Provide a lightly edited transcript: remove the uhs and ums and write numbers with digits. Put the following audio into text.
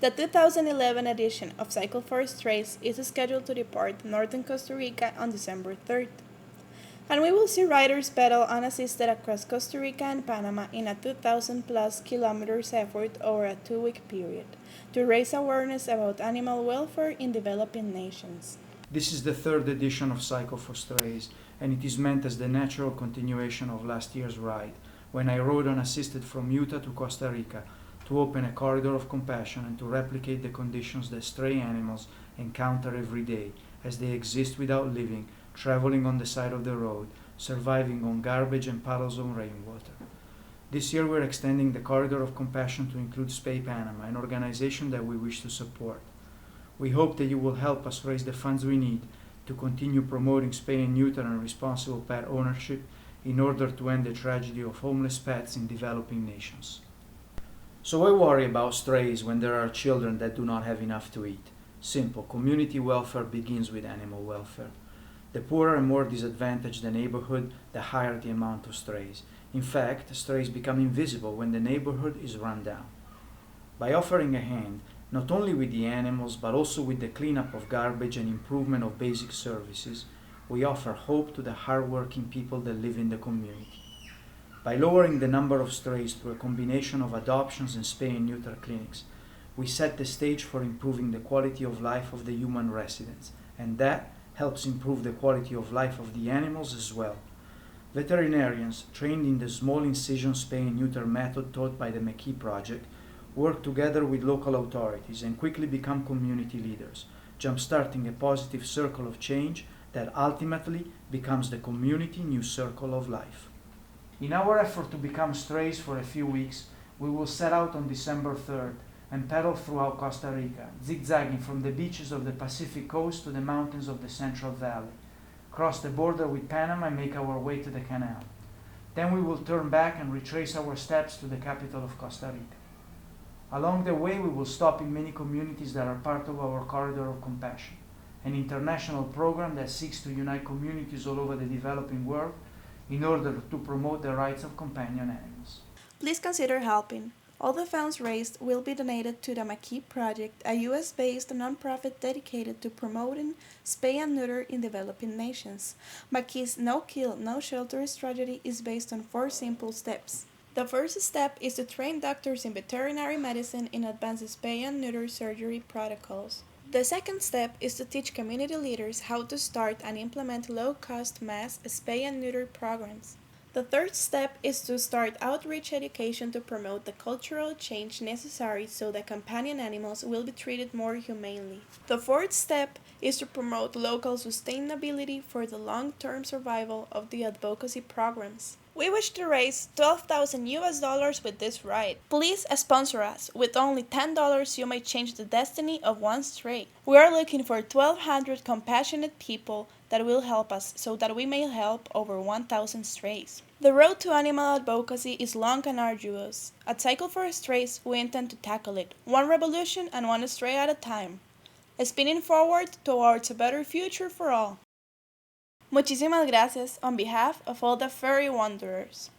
The 2011 edition of Cycle for Strays is scheduled to depart northern Costa Rica on December 3rd. And we will see riders pedal unassisted across Costa Rica and Panama in a 2,000 plus kilometers effort over a 2-week period to raise awareness about animal welfare in developing nations. This is the third edition of Cycle for Strays, and it is meant as the natural continuation of last year's ride, when I rode unassisted from Utah to Costa Rica to open a corridor of compassion and to replicate the conditions that stray animals encounter every day as they exist without living, traveling on the side of the road, surviving on garbage and puddles of rainwater. This year we're extending the corridor of compassion to include Spay Panama, an organization that we wish to support. We hope that you will help us raise the funds we need to continue promoting spay and neuter and responsible pet ownership in order to end the tragedy of homeless pets in developing nations. So why worry about strays when there are children that do not have enough to eat? Simple. Community welfare begins with animal welfare. The poorer and more disadvantaged the neighborhood, the higher the amount of strays. In fact, strays become invisible when the neighborhood is run down. By offering a hand, not only with the animals but also with the cleanup of garbage and improvement of basic services, we offer hope to the hard-working people that live in the community. By lowering the number of strays through a combination of adoptions and spay and neuter clinics, we set the stage for improving the quality of life of the human residents, and that helps improve the quality of life of the animals as well. Veterinarians trained in the small incision spay and neuter method taught by the McKee Project work together with local authorities and quickly become community leaders, jump-starting a positive circle of change that ultimately becomes the community new circle of life. In our effort to become strays for a few weeks, we will set out on December 3rd and pedal throughout Costa Rica, zigzagging from the beaches of the Pacific coast to the mountains of the Central Valley, cross the border with Panama and make our way to the canal. Then we will turn back and retrace our steps to the capital of Costa Rica. Along the way, we will stop in many communities that are part of our Corridor of Compassion, an international program that seeks to unite communities all over the developing world in order to promote the rights of companion animals. Please consider helping. All the funds raised will be donated to the McKee Project, a US-based nonprofit dedicated to promoting spay and neuter in developing nations. McKee's no-kill, no-shelter strategy is based on 4 simple steps. The first step is to train doctors in veterinary medicine in advanced spay and neuter surgery protocols. The second step is to teach community leaders how to start and implement low-cost mass spay and neuter programs. The third step is to start outreach education to promote the cultural change necessary so that companion animals will be treated more humanely. The fourth step is to promote local sustainability for the long-term survival of the advocacy programs. We wish to raise $12,000 with this ride. Please sponsor us. With only $10, you may change the destiny of one stray. We are looking for 1,200 compassionate people that will help us so that we may help over 1,000 strays. The road to animal advocacy is long and arduous. At Cycle for Strays, we intend to tackle it, one revolution and one stray at a time, spinning forward towards a better future for all. Muchísimas gracias on behalf of all the furry wanderers.